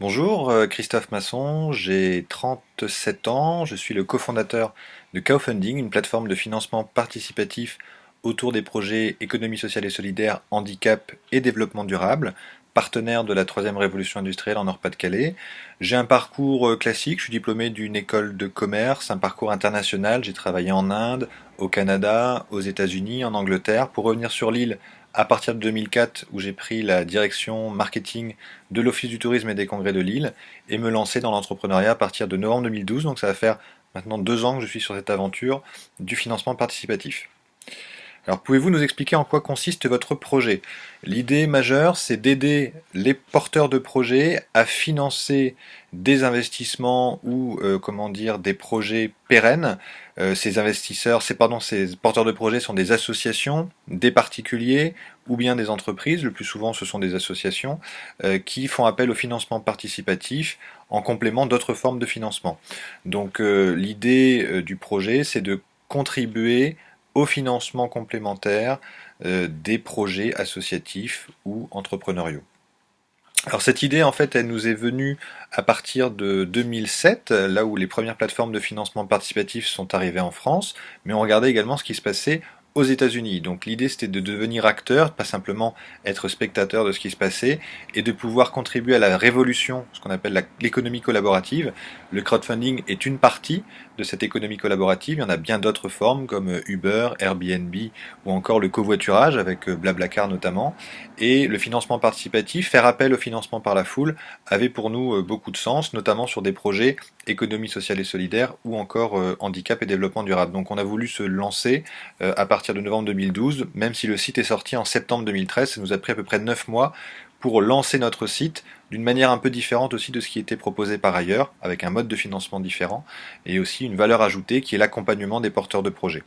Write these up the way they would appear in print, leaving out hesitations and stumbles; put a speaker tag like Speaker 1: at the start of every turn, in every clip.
Speaker 1: Bonjour, Christophe Masson, j'ai 37 ans, je suis le cofondateur de Crowdfunding, une plateforme de financement participatif autour des projets économie sociale et solidaire, handicap et développement durable, partenaire de la troisième révolution industrielle en Nord-Pas-de-Calais. J'ai un parcours classique, je suis diplômé d'une école de commerce, un parcours international, j'ai travaillé en Inde, au Canada, aux États-Unis, en Angleterre. Pour revenir sur l'île, à partir de 2004, où j'ai pris la direction marketing de l'Office du tourisme et des congrès de Lille et me lancer dans l'entrepreneuriat à partir de novembre 2012. Donc ça va faire maintenant 2 ans que je suis sur cette aventure du financement participatif. Alors pouvez-vous nous expliquer en quoi consiste votre projet? L'idée majeure, c'est d'aider les porteurs de projets à financer des investissements ou comment dire des projets pérennes. Ces investisseurs, ces porteurs de projets sont des associations, des particuliers ou bien des entreprises. Le plus souvent, ce sont des associations qui font appel au financement participatif en complément d'autres formes de financement. Donc l'idée du projet, c'est de contribuer au financement complémentaire des projets associatifs ou entrepreneuriaux. Alors cette idée, en fait, elle nous est venue à partir de 2007, là où les premières plateformes de financement participatif sont arrivées en France, mais on regardait également ce qui se passait aux États-Unis. Donc l'idée, c'était de devenir acteur, pas simplement être spectateur de ce qui se passait, et de pouvoir contribuer à la révolution, ce qu'on appelle l'économie collaborative. Le crowdfunding est une partie de cette économie collaborative. Il y en a bien d'autres formes comme Uber, Airbnb ou encore le covoiturage avec Blablacar notamment. Et le financement participatif, faire appel au financement par la foule, avait pour nous beaucoup de sens, notamment sur des projets économie sociale et solidaire ou encore handicap et développement durable. Donc on a voulu se lancer à partir de novembre 2012, même si le site est sorti en septembre 2013, ça nous a pris à peu près 9 mois pour lancer notre site d'une manière un peu différente aussi de ce qui était proposé par ailleurs, avec un mode de financement différent et aussi une valeur ajoutée qui est l'accompagnement des porteurs de projets.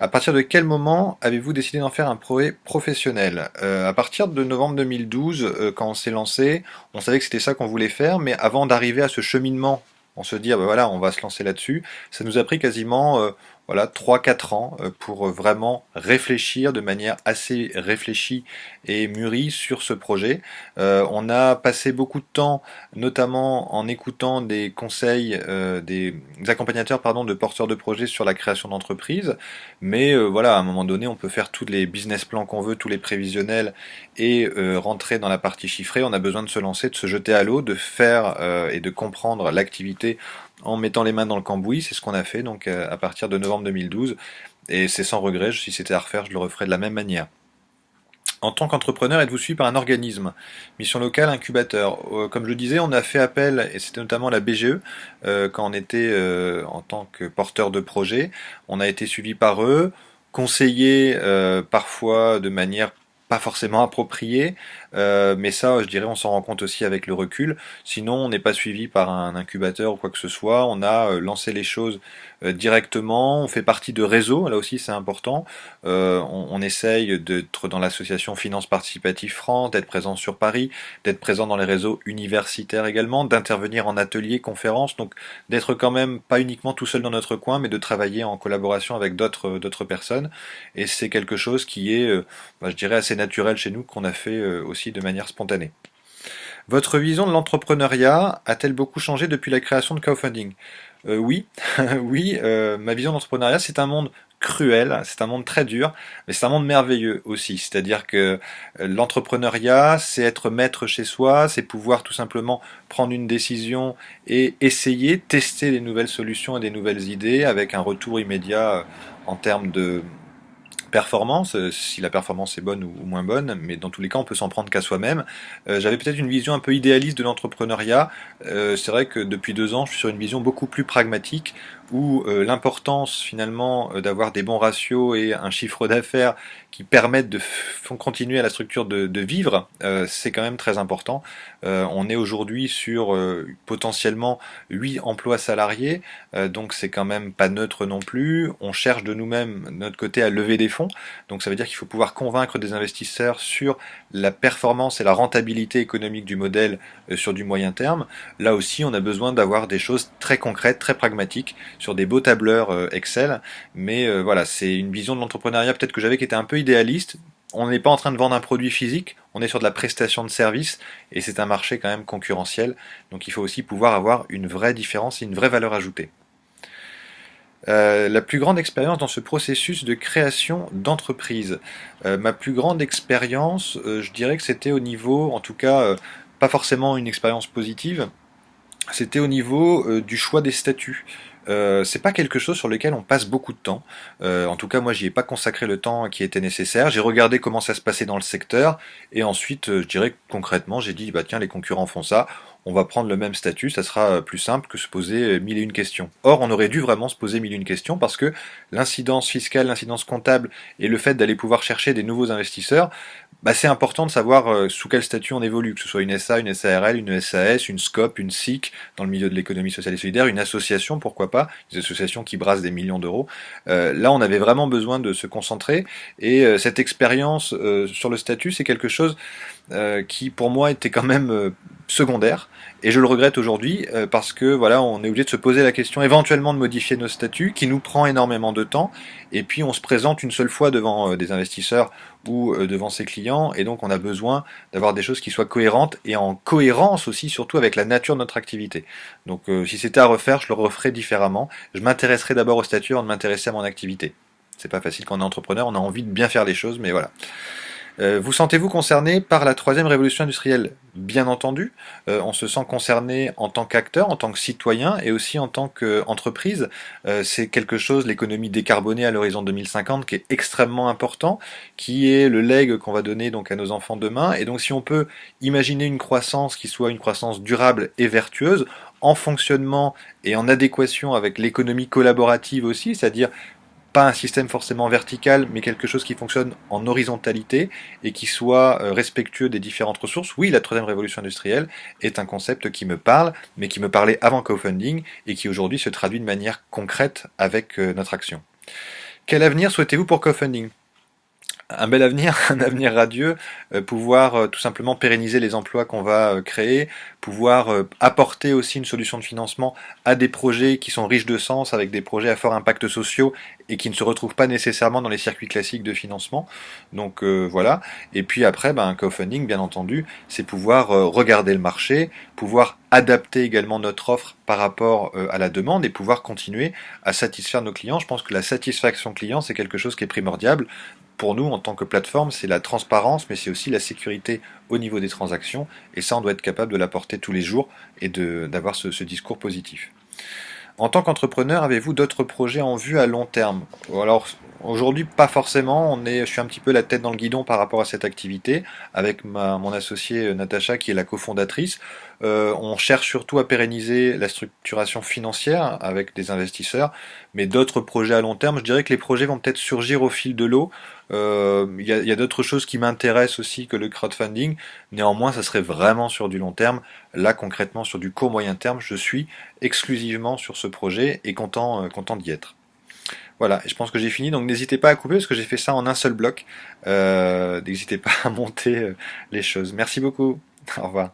Speaker 1: À partir de quel moment avez-vous décidé d'en faire un projet professionnel? À partir de novembre 2012, quand on s'est lancé, on savait que c'était ça qu'on voulait faire, mais avant d'arriver à ce cheminement, on se dit, ah ben voilà, on va se lancer là-dessus, ça nous a pris quasiment voilà, 3-4 ans pour vraiment réfléchir de manière assez réfléchie et mûrie sur ce projet. On a passé beaucoup de temps, notamment en écoutant des conseils, des accompagnateurs pardon, de porteurs de projets sur la création d'entreprises. Mais voilà, à un moment donné, on peut faire tous les business plans qu'on veut, tous les prévisionnels et rentrer dans la partie chiffrée. On a besoin de se lancer, de se jeter à l'eau, de faire et de comprendre l'activité en mettant les mains dans le cambouis. C'est ce qu'on a fait donc à partir de novembre 2012. Et c'est sans regret, si c'était à refaire, je le referais de la même manière. En tant qu'entrepreneur, êtes-vous suivi par un organisme? Mission locale, incubateur. Comme je le disais, on a fait appel, et c'était notamment la BGE, quand on était en tant que porteur de projet. On a été suivi par eux, conseillé parfois de manière pas forcément appropriée, mais ça, je dirais, on s'en rend compte aussi avec le recul. Sinon, on n'est pas suivi par un incubateur ou quoi que ce soit. On a lancé les choses directement. On fait partie de réseaux, là aussi c'est important. On essaye d'être dans l'association Finance Participative France, d'être présent sur Paris, d'être présent dans les réseaux universitaires également, d'intervenir en ateliers, conférences, donc d'être quand même pas uniquement tout seul dans notre coin, mais de travailler en collaboration avec d'autres personnes. Et c'est quelque chose qui est, je dirais, assez naturel chez nous, qu'on a fait aussi de manière spontanée. Votre vision de l'entrepreneuriat a-t-elle beaucoup changé depuis la création de crowdfunding? Oui, oui, ma vision d'entrepreneuriat, c'est un monde cruel, c'est un monde très dur, mais c'est un monde merveilleux aussi. C'est-à-dire que l'entrepreneuriat, c'est être maître chez soi, c'est pouvoir tout simplement prendre une décision et essayer, tester des nouvelles solutions et des nouvelles idées avec un retour immédiat en termes de performance, si la performance est bonne ou moins bonne, mais dans tous les cas, on peut s'en prendre qu'à soi-même. J'avais peut-être une vision un peu idéaliste de l'entrepreneuriat. C'est vrai que depuis 2 ans, je suis sur une vision beaucoup plus pragmatique, où l'importance finalement d'avoir des bons ratios et un chiffre d'affaires qui permettent de continuer à la structure de vivre, c'est quand même très important. On est aujourd'hui sur potentiellement 8 emplois salariés, donc c'est quand même pas neutre non plus. On cherche de nous-mêmes, de notre côté, à lever des fonds, donc ça veut dire qu'il faut pouvoir convaincre des investisseurs sur la performance et la rentabilité économique du modèle sur du moyen terme. Là aussi, on a besoin d'avoir des choses très concrètes, très pragmatiques, sur des beaux tableurs Excel, mais voilà, c'est une vision de l'entrepreneuriat peut-être que j'avais qui était un peu idéaliste, on n'est pas en train de vendre un produit physique, on est sur de la prestation de service, et c'est un marché quand même concurrentiel, donc il faut aussi pouvoir avoir une vraie différence et une vraie valeur ajoutée. La plus grande expérience dans ce processus de création d'entreprise. Ma plus grande expérience, je dirais que c'était au niveau, en tout cas, pas forcément une expérience positive, c'était au niveau du choix des statuts. C'est pas quelque chose sur lequel on passe beaucoup de temps. En tout cas, moi, j'y ai pas consacré le temps qui était nécessaire. J'ai regardé comment ça se passait dans le secteur, et ensuite, je dirais que concrètement, j'ai dit, bah tiens, les concurrents font ça, on va prendre le même statut, ça sera plus simple que se poser mille et une questions. Or, on aurait dû vraiment se poser mille et une questions parce que l'incidence fiscale, l'incidence comptable et le fait d'aller pouvoir chercher des nouveaux investisseurs, bah, c'est important de savoir sous quel statut on évolue, que ce soit une SA, une SARL, une SAS, une SCOP, une SIC, dans le milieu de l'économie sociale et solidaire, une association, pourquoi pas, des associations qui brassent des millions d'euros. Là, on avait vraiment besoin de se concentrer, et cette expérience sur le statut, c'est quelque chose qui, pour moi, était quand même secondaire, et je le regrette aujourd'hui parce que voilà, on est obligé de se poser la question éventuellement de modifier nos statuts, qui nous prend énormément de temps, et puis on se présente une seule fois devant des investisseurs ou devant ses clients, et donc on a besoin d'avoir des choses qui soient cohérentes et en cohérence aussi, surtout avec la nature de notre activité. Donc si c'était à refaire, je le referais différemment. Je m'intéresserais d'abord au statut avant de m'intéresser à mon activité. C'est pas facile quand on est entrepreneur, on a envie de bien faire les choses, mais voilà. Vous sentez-vous concerné par la troisième révolution industrielle? Bien entendu, on se sent concerné en tant qu'acteur, en tant que citoyen et aussi en tant qu'entreprise. C'est quelque chose, l'économie décarbonée à l'horizon 2050, qui est extrêmement important, qui est le legs qu'on va donner donc à nos enfants demain. Et donc si on peut imaginer une croissance qui soit une croissance durable et vertueuse, en fonctionnement et en adéquation avec l'économie collaborative aussi, c'est-à-dire pas un système forcément vertical, mais quelque chose qui fonctionne en horizontalité et qui soit respectueux des différentes ressources. Oui, la troisième révolution industrielle est un concept qui me parle, mais qui me parlait avant crowdfunding et qui aujourd'hui se traduit de manière concrète avec notre action. Quel avenir souhaitez-vous pour crowdfunding? Un bel avenir, un avenir radieux, pouvoir tout simplement pérenniser les emplois qu'on va créer, pouvoir apporter aussi une solution de financement à des projets qui sont riches de sens, avec des projets à fort impact sociaux et qui ne se retrouvent pas nécessairement dans les circuits classiques de financement. Donc voilà. Et puis après, un crowdfunding, bien entendu, c'est pouvoir regarder le marché, pouvoir adapter également notre offre par rapport à la demande et pouvoir continuer à satisfaire nos clients. Je pense que la satisfaction client, c'est quelque chose qui est primordial. Pour nous, en tant que plateforme, c'est la transparence, mais c'est aussi la sécurité au niveau des transactions, et ça, on doit être capable de l'apporter tous les jours et d'avoir ce discours positif. En tant qu'entrepreneur, avez-vous d'autres projets en vue à long terme? Alors, aujourd'hui, pas forcément. Je suis un petit peu la tête dans le guidon par rapport à cette activité, avec mon associée Natacha, qui est la cofondatrice. On cherche surtout à pérenniser la structuration financière avec des investisseurs, mais d'autres projets à long terme, je dirais que les projets vont peut-être surgir au fil de l'eau. Il y a d'autres choses qui m'intéressent aussi que le crowdfunding. Néanmoins, ça serait vraiment sur du long terme. Là, concrètement, sur du court-moyen terme, je suis exclusivement sur ce projet et content d'y être. Voilà, je pense que j'ai fini, donc n'hésitez pas à couper parce que j'ai fait ça en un seul bloc. N'hésitez pas à monter les choses. Merci beaucoup. Au revoir.